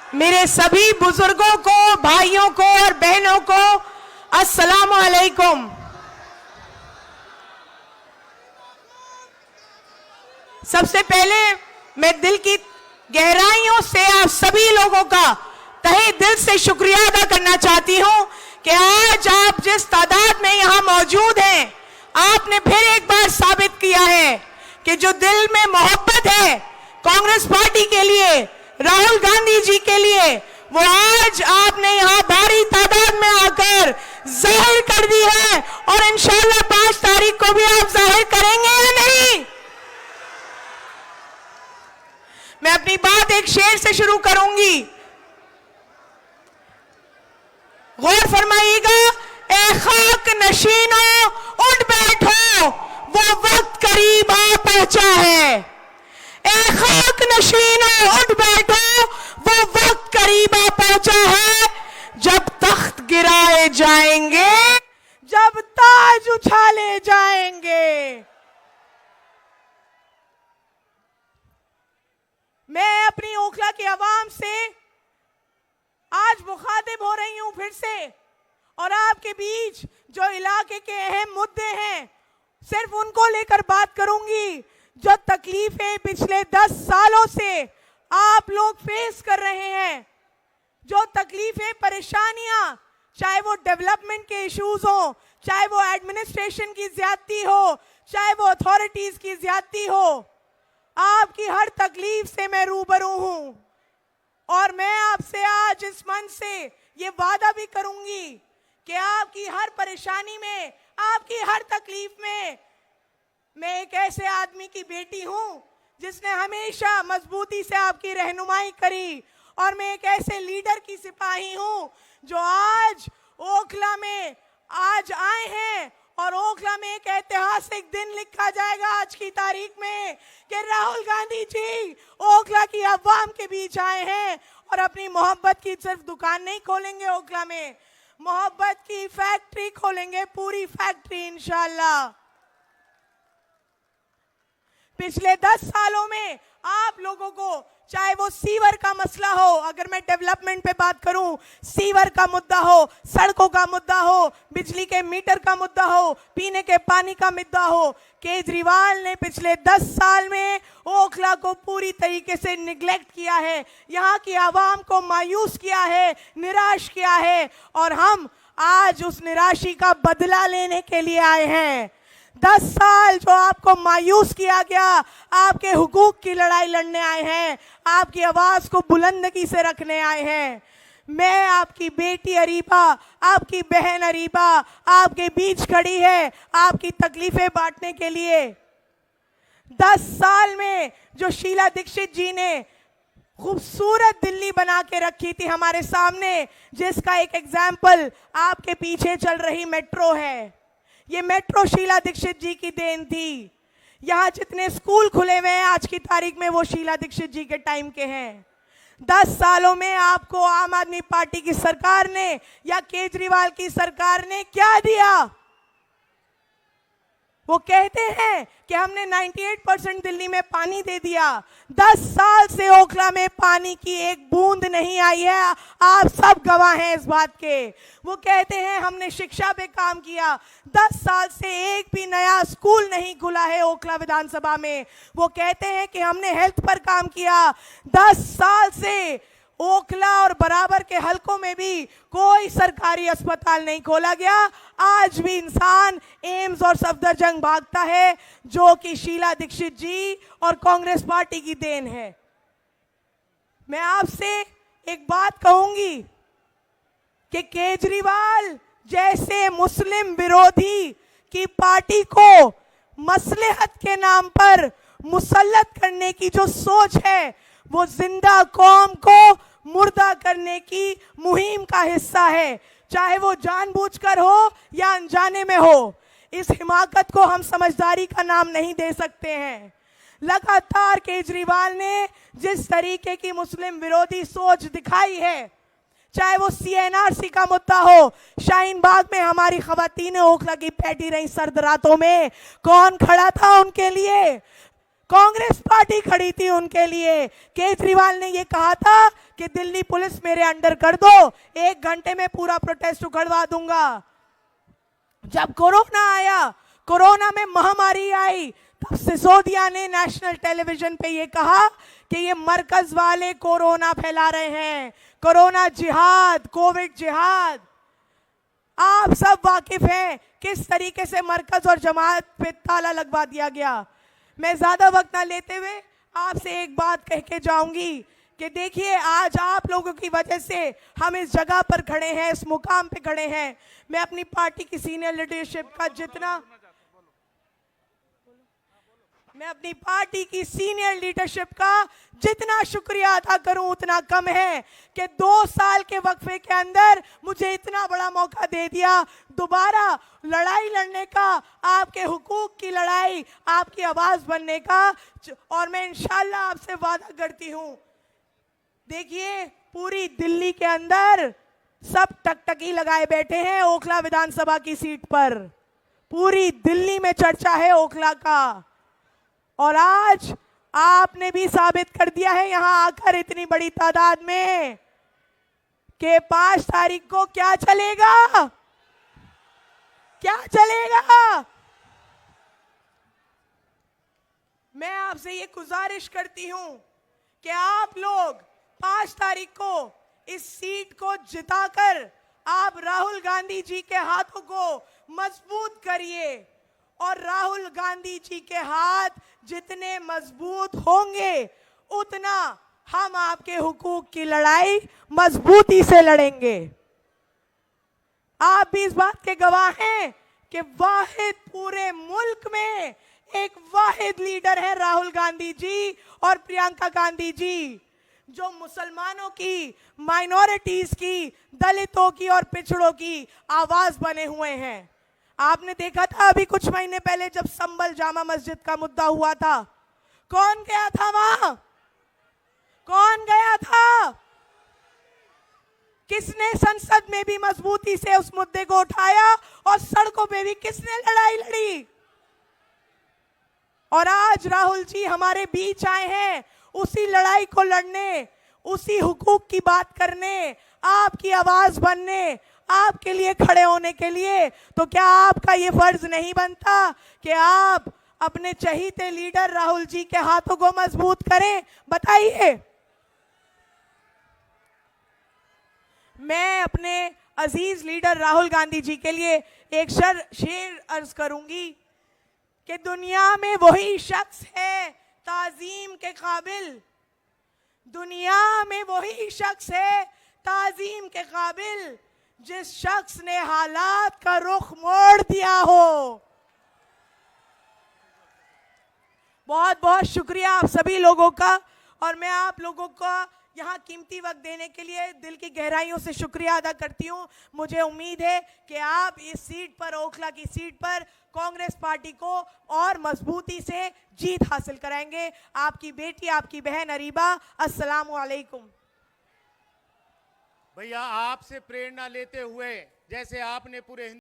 मेरे सभी बुजुर्गों को, भाइयों को और बहनों को अस्सलाम वालेकुम। सबसे पहले मैं दिल की गहराइयों से आप सभी लोगों का तहे दिल से शुक्रिया अदा करना चाहती हूं कि आज आप जिस तादाद में यहां मौजूद हैं, आपने फिर एक बार साबित किया है कि जो दिल में मोहब्बत है कांग्रेस पार्टी के लिए, राहुल गांधी जी के लिए, वो आज आपने यहां भारी तादाद में आकर जाहिर कर दी है और इंशाल्लाह 5 तारीख को भी आप जाहिर करेंगे या नहीं। मैं अपनी बात एक शेर से शुरू करूंगी, गौर फरमाइएगा। ए खाक नशीनों उठ बैठो, वो वक्त करीब आ पहुंचा है। ए खाक नशीनों उठ बैठो, वो वक्त करीब आ पहुंचा है। जब तख्त गिराए जाएंगे, जब ताज उछाले जाएंगे। मैं अपनी ओखला की आवाम से आज मुखातिब हो रही हूं फिर से, और आपके बीच जो इलाके के अहम मुद्दे हैं सिर्फ उनको लेकर बात करूंगी। जो तकलीफें पिछले 10 सालों से आप लोग फेस कर रहे हैं, जो तकलीफें, परेशानियां, चाहे वो डेवलपमेंट के इश्यूज हो, चाहे वो एडमिनिस्ट्रेशन की ज्यादती हो, चाहे वो अथॉरिटीज की ज्यादती हो, आपकी हर तकलीफ से मैं रूबरू हूं। और मैं आपसे आज इस मंच से ये वादा भी करूंगी कि आपकी हर परेशानी में, आपकी हर तकलीफ में मैं एक ऐसे आदमी की बेटी हूं जिसने हमेशा मजबूती से आपकी रहनुमाई करी, और मैं एक ऐसे लीडर की सिपाही हूं जो आज ओखला में आज आए हैं, और ओखला में एक ऐतिहासिक दिन लिखा जाएगा आज की तारीख में कि राहुल गांधी जी ओखला की अवाम के बीच आए हैं और अपनी मोहब्बत की सिर्फ दुकान नहीं खोलेंगे, ओखला में मोहब्बत की फैक्ट्री खोलेंगे, पूरी फैक्ट्री इंशाल्लाह। पिछले 10 सालों में आप लोगों को, चाहे वो सीवर का मसला हो, अगर मैं डेवलपमेंट पे बात करूं, सीवर का मुद्दा हो, सड़कों का मुद्दा हो, बिजली के मीटर का मुद्दा हो, पीने के पानी का मुद्दा हो, केजरीवाल ने पिछले 10 साल में ओखला को पूरी तरीके से निगलेक्ट किया है, यहाँ की आवाम को मायूस किया है, निराश किया है, और हम आज उस निराशी का बदला लेने के लिए आए हैं। 10 साल जो आपको मायूस किया गया, आपके हुकूक की लड़ाई लड़ने आए हैं, आपकी आवाज को बुलंदगी से रखने आए हैं। मैं आपकी बेटी अरीबा, आपकी बहन अरीबा आपके बीच खड़ी है आपकी तकलीफें बांटने के लिए। 10 साल में जो शीला दीक्षित जी ने खूबसूरत दिल्ली बना के रखी थी हमारे सामने, जिसका एक एग्जाम्पल आपके पीछे चल रही मेट्रो है, ये मेट्रो शीला दीक्षित जी की देन थी। यहाँ जितने स्कूल खुले हुए हैं आज की तारीख में, वो शीला दीक्षित जी के टाइम के हैं। 10 सालों में आपको आम आदमी पार्टी की सरकार ने या केजरीवाल की सरकार ने क्या दिया? वो कहते हैं कि हमने 98% दिल्ली में पानी दे दिया। 10 साल से ओखला में पानी की एक बूंद नहीं आई है, आप सब गवाह हैं इस बात के। वो कहते हैं हमने शिक्षा पे काम किया, 10 साल से एक भी नया स्कूल नहीं खुला है ओखला विधानसभा में। वो कहते हैं कि हमने हेल्थ पर काम किया, 10 साल से ओखला और बराबर के हलकों में भी कोई सरकारी अस्पताल नहीं खोला गया। आज भी इंसान एम्स और सफदरजंग भागता है, जो कि शीला दीक्षित जी और कांग्रेस पार्टी की देन है। मैं आपसे एक बात कहूंगी कि केजरीवाल जैसे मुस्लिम विरोधी की पार्टी को मसलहत के नाम पर मुसल्लत करने की जो सोच है, वो जिंदा कौम को मुर्दा करने की मुहिम का हिस्सा है, चाहे वो जानबूझकर हो या अनजाने में हो। इस हिमाकत को हम समझदारी का नाम नहीं दे सकते हैं। लगातार केजरीवाल ने जिस तरीके की मुस्लिम विरोधी सोच दिखाई है, चाहे वो CNRC का मुद्दा हो, शाहीन बाग में हमारी खवातीन ओखला की बैठी रही सर्द रातों में, कौन खड़ा था उनके लिए? कांग्रेस पार्टी खड़ी थी उनके लिए। केजरीवाल ने ये कहा था कि दिल्ली पुलिस मेरे अंडर कर दो, 1 घंटे में पूरा प्रोटेस्ट उखड़वा दूंगा। जब कोरोना आया, कोरोना में महामारी आई, तब सिसोदिया ने नेशनल टेलीविजन पे ये कहा कि ये मरकज वाले कोरोना फैला रहे हैं, कोरोना जिहाद, कोविड जिहाद। आप सब वाकिफ हैं किस तरीके से मरकज और जमात पे ताला लगवा दिया गया। मैं ज्यादा वक्त ना लेते हुए आपसे एक बात कह के जाऊंगी कि देखिए, आज आप लोगों की वजह से हम इस जगह पर खड़े हैं, इस मुकाम पे खड़े हैं। मैं अपनी पार्टी की सीनियर लीडरशिप का जितना शुक्रिया अदा करूं उतना कम है कि 2 साल के वक्फे के अंदर मुझे इतना बड़ा मौका दे दिया दोबारा लड़ाई लड़ने का, आपके हुकूक की लड़ाई, आपकी आवाज बनने का। और मैं इंशाल्लाह आपसे वादा करती हूं, देखिए पूरी दिल्ली के अंदर सब टकटकी लगाए बैठे हैं ओखला विधानसभा की सीट पर। पूरी दिल्ली में चर्चा है ओखला का, और आज आपने भी साबित कर दिया है यहां आकर इतनी बड़ी तादाद में कि 5 तारीख को क्या चलेगा, क्या चलेगा। मैं आपसे ये गुजारिश करती हूं कि आप लोग 5 तारीख को इस सीट को जिताकर आप राहुल गांधी जी के हाथों को मजबूत करिए, और राहुल गांधी जी के हाथ जितने मजबूत होंगे उतना हम आपके हुकूक की लड़ाई मजबूती से लड़ेंगे। आप भी इस बात के गवाह हैं कि वाहिद पूरे मुल्क में एक वाहिद लीडर है राहुल गांधी जी और प्रियंका गांधी जी, जो मुसलमानों की, माइनॉरिटीज की, दलितों की और पिछड़ों की आवाज बने हुए हैं। आपने देखा था अभी कुछ महीने पहले जब संभल जामा मस्जिद का मुद्दा हुआ था, कौन गया था वहां, कौन गया था, किसने संसद में भी मजबूती से उस मुद्दे को उठाया, और सड़कों पे भी किसने लड़ाई लड़ी। और आज राहुल जी हमारे बीच आए हैं उसी लड़ाई को लड़ने, उसी हुकूक की बात करने, आपकी आवाज बनने, आपके लिए खड़े होने के लिए। तो क्या आपका ये फर्ज नहीं बनता कि आप अपने चहीते लीडर राहुल जी के हाथों को मजबूत करें? बताइए। मैं अपने अजीज लीडर राहुल गांधी जी के लिए एक शेर अर्ज करूंगी कि दुनिया में वही शख्स है ताजीम के काबिल, दुनिया में वही शख्स है ताजीम के काबिल जिस शख्स ने हालात का रुख मोड़ दिया हो। बहुत बहुत शुक्रिया आप सभी लोगों का, और मैं आप लोगों का यहाँ कीमती वक्त देने के लिए दिल की गहराइयों से शुक्रिया अदा करती हूँ। मुझे उम्मीद है कि आप इस सीट पर, ओखला की सीट पर, कांग्रेस पार्टी को और मजबूती से जीत हासिल कराएंगे। आपकी बेटी, आपकी बहन अरीबा। अस्सलामु अलैकुम। भैया, आपसे प्रेरणा लेते हुए जैसे आपने पूरे